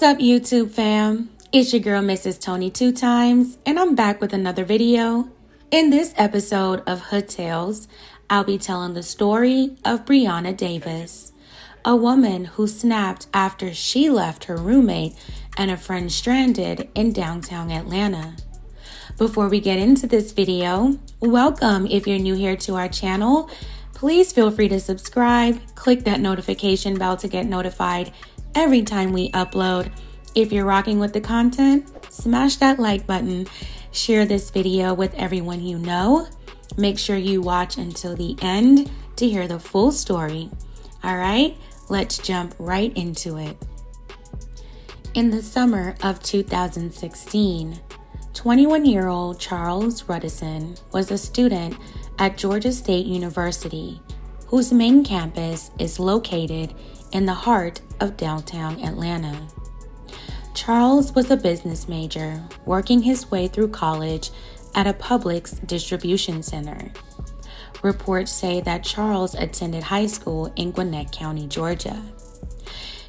What's up, YouTube fam? It's your girl, Mrs. Tony 2 times, and I'm back with another video. In this episode of Hood Tales, I'll be telling the story of Breyana Davis, a woman who snapped after she left her roommate and a friend stranded in downtown Atlanta. Before we get into this video, welcome if you're new here to our channel. Please feel free to subscribe, click that notification bell to get notified every time we upload. If you're rocking with the content, smash that like button, share this video with everyone you know. Make sure you watch until the end to hear the full story. All right, let's jump right into it. In the summer of 2016, 21-year-old Charles Rudison was a student at Georgia State University, whose main campus is located in the heart of downtown Atlanta. Charles was a business major working his way through college at a Publix distribution center. Reports say that Charles attended high school in Gwinnett County, Georgia.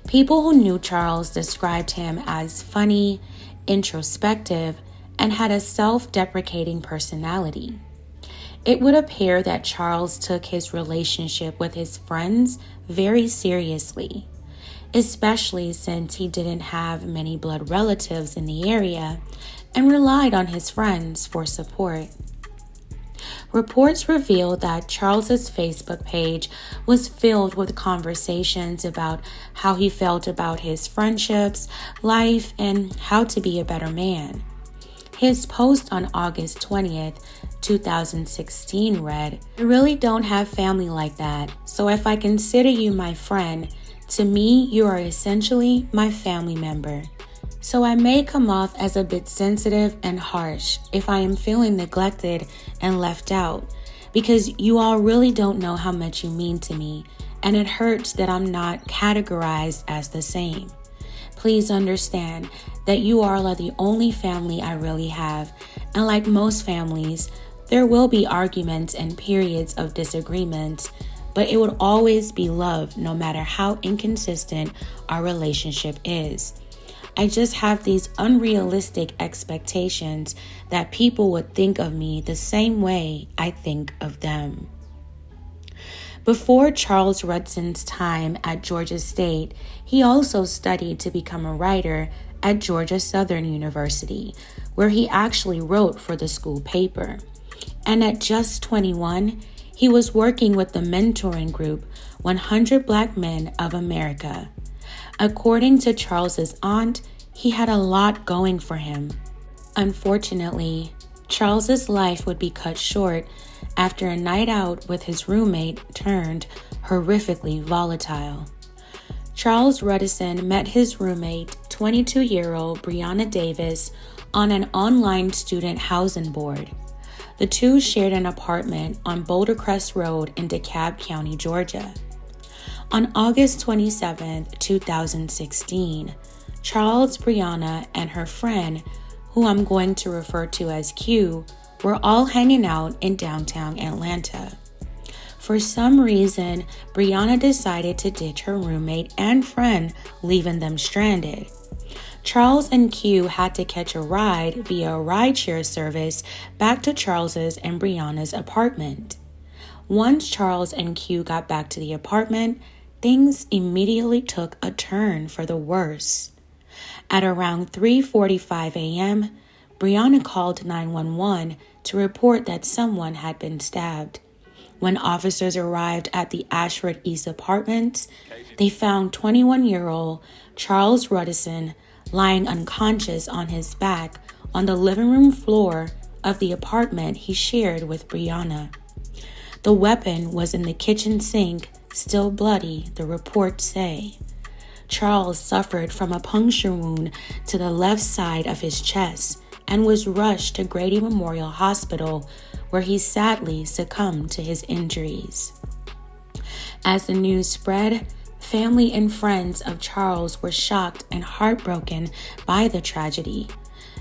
People who knew Charles described him as funny, introspective, and had a self-deprecating personality. It would appear that Charles took his relationship with his friends very seriously, especially since he didn't have many blood relatives in the area and relied on his friends for support. Reports revealed that Charles's Facebook page was filled with conversations about how he felt about his friendships, life, and how to be a better man. His post on August 20th, 2016 read, "I really don't have family like that, so if I consider you my friend, to me you are essentially my family member. So I may come off as a bit sensitive and harsh if I am feeling neglected and left out, because you all really don't know how much you mean to me, and it hurts that I'm not categorized as the same. Please understand that you all are the only family I really have, and like most families, there will be arguments and periods of disagreements, but it would always be love no matter how inconsistent our relationship is. I just have these unrealistic expectations that people would think of me the same way I think of them." Before Charles Rudson's time at Georgia State, he also studied to become a writer at Georgia Southern University, where he actually wrote for the school paper. And at just 21, he was working with the mentoring group 100 Black Men of America. According to Charles's aunt, he had a lot going for him. Unfortunately, Charles's life would be cut short after a night out with his roommate turned horrifically volatile. Charles Rudison met his roommate, 22-year-old Breyana Davis, on an online student housing board. The two shared an apartment on Boulder Crest Road in DeKalb County, Georgia. On August 27, 2016, Charles, Breyana, and her friend, who I'm going to refer to as Q, were all hanging out in downtown Atlanta. For some reason, Breyana decided to ditch her roommate and friend, leaving them stranded. Charles and Q had to catch a ride via a rideshare service back to Charles's and Breyana's apartment. Once Charles and Q got back to the apartment, things immediately took a turn for the worse. At around 3:45 a.m., Breyana called 911 to report that someone had been stabbed. When officers arrived at the Ashford East Apartments, they found 21-year-old Charles Rudison lying unconscious on his back on the living room floor of the apartment he shared with Breyana. The weapon was in the kitchen sink, still bloody, the reports say. Charles suffered from a puncture wound to the left side of his chest and was rushed to Grady Memorial Hospital, where he sadly succumbed to his injuries. As the news spread, family and friends of Charles were shocked and heartbroken by the tragedy.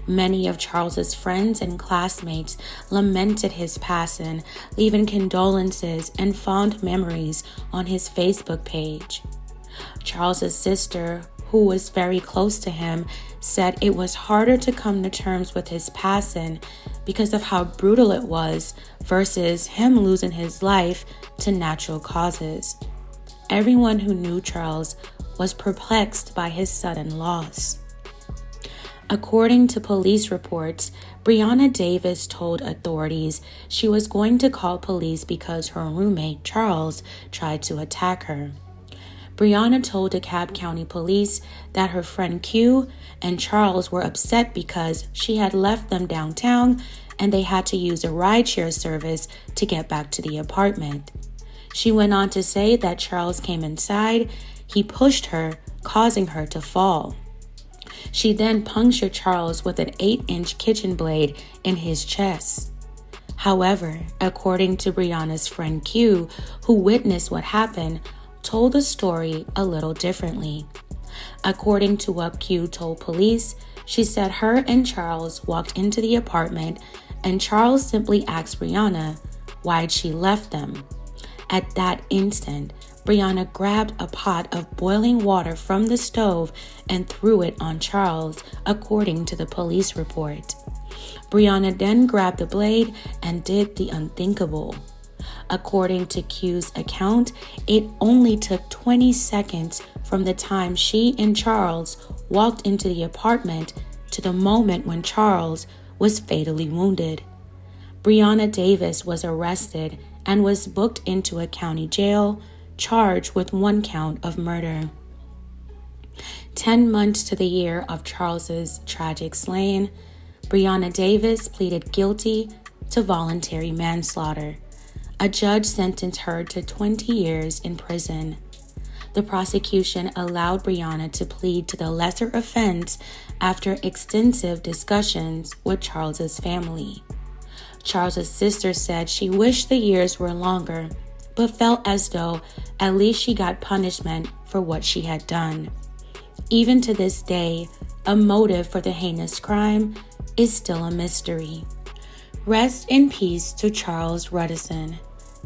Many of Charles's friends and classmates lamented his passing, leaving condolences and fond memories on his Facebook page. Charles's sister, who was very close to him, said it was harder to come to terms with his passing because of how brutal it was versus him losing his life to natural causes. Everyone who knew Charles was perplexed by his sudden loss. According to police reports, Breyana Davis told authorities she was going to call police because her roommate, Charles, tried to attack her. Breyana told DeKalb County Police that her friend Q and Charles were upset because she had left them downtown and they had to use a rideshare service to get back to the apartment. She went on to say that Charles came inside, he pushed her, causing her to fall. She then punctured Charles with an 8-inch kitchen blade in his chest. However, according to Breyana's friend Q, who witnessed what happened, told the story a little differently. According to what Q told police, she said her and Charles walked into the apartment and Charles simply asked Breyana why'd she left them. At that instant, Breyana grabbed a pot of boiling water from the stove and threw it on Charles, according to the police report. Breyana then grabbed the blade and did the unthinkable. According to Q's account, it only took 20 seconds from the time she and Charles walked into the apartment to the moment when Charles was fatally wounded. Breyana Davis was arrested and was booked into a county jail, charged with 1 count of murder. 10 months to the year of Charles's tragic slaying, Breyana Davis pleaded guilty to voluntary manslaughter. A judge sentenced her to 20 years in prison. The prosecution allowed Breyana to plead to the lesser offense after extensive discussions with Charles's family. Charles's sister said she wished the years were longer, but felt as though at least she got punishment for what she had done. Even to this day, a motive for the heinous crime is still a mystery. Rest in peace to Charles Rudison.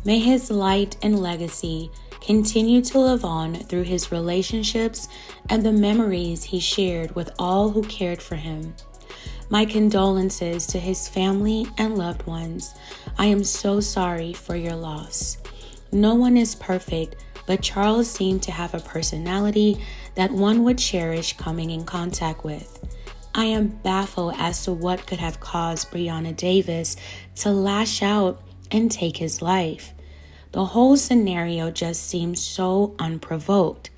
May his light and legacy continue to live on through his relationships and the memories he shared with all who cared for him. My condolences to his family and loved ones. I am so sorry for your loss. No one is perfect, but Charles seemed to have a personality that one would cherish coming in contact with. I am baffled as to what could have caused Breyana Davis to lash out and take his life. The whole scenario just seems so unprovoked.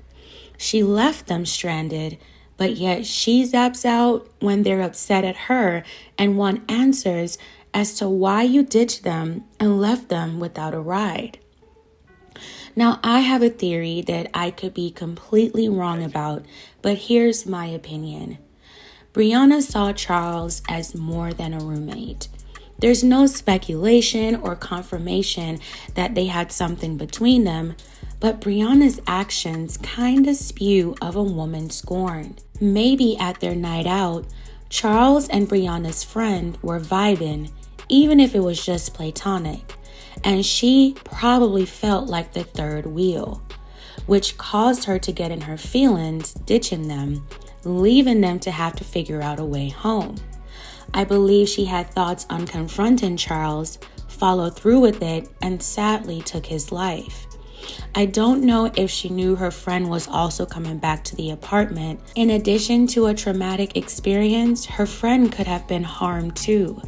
She left them stranded, but yet she zaps out when they're upset at her and want answers as to why you ditched them and left them without a ride. Now, I have a theory that I could be completely wrong about, but here's my opinion. Breyana saw Charles as more than a roommate. There's no speculation or confirmation that they had something between them, but Breyana's actions kinda spew of a woman scorned. Maybe at their night out, Charles and Breyana's friend were vibing, even if it was just platonic, and she probably felt like the third wheel, which caused her to get in her feelings, ditching them, leaving them to have to figure out a way home. I believe she had thoughts on confronting Charles, followed through with it, and sadly took his life. I don't know if she knew her friend was also coming back to the apartment. In addition to a traumatic experience, her friend could have been harmed too.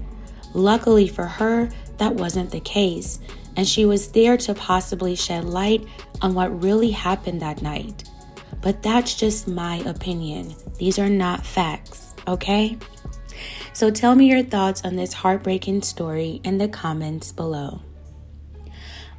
Luckily for her, that wasn't the case, and she was there to possibly shed light on what really happened that night. But that's just my opinion. These are not facts, okay? So tell me your thoughts on this heartbreaking story in the comments below.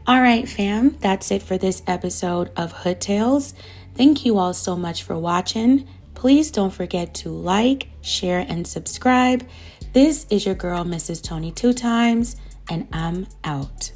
All right, fam, that's it for this episode of Hood Tales. Thank you all so much for watching. Please don't forget to like, share, and subscribe. This is your girl, Mrs. Tony 2 Times, and I'm out.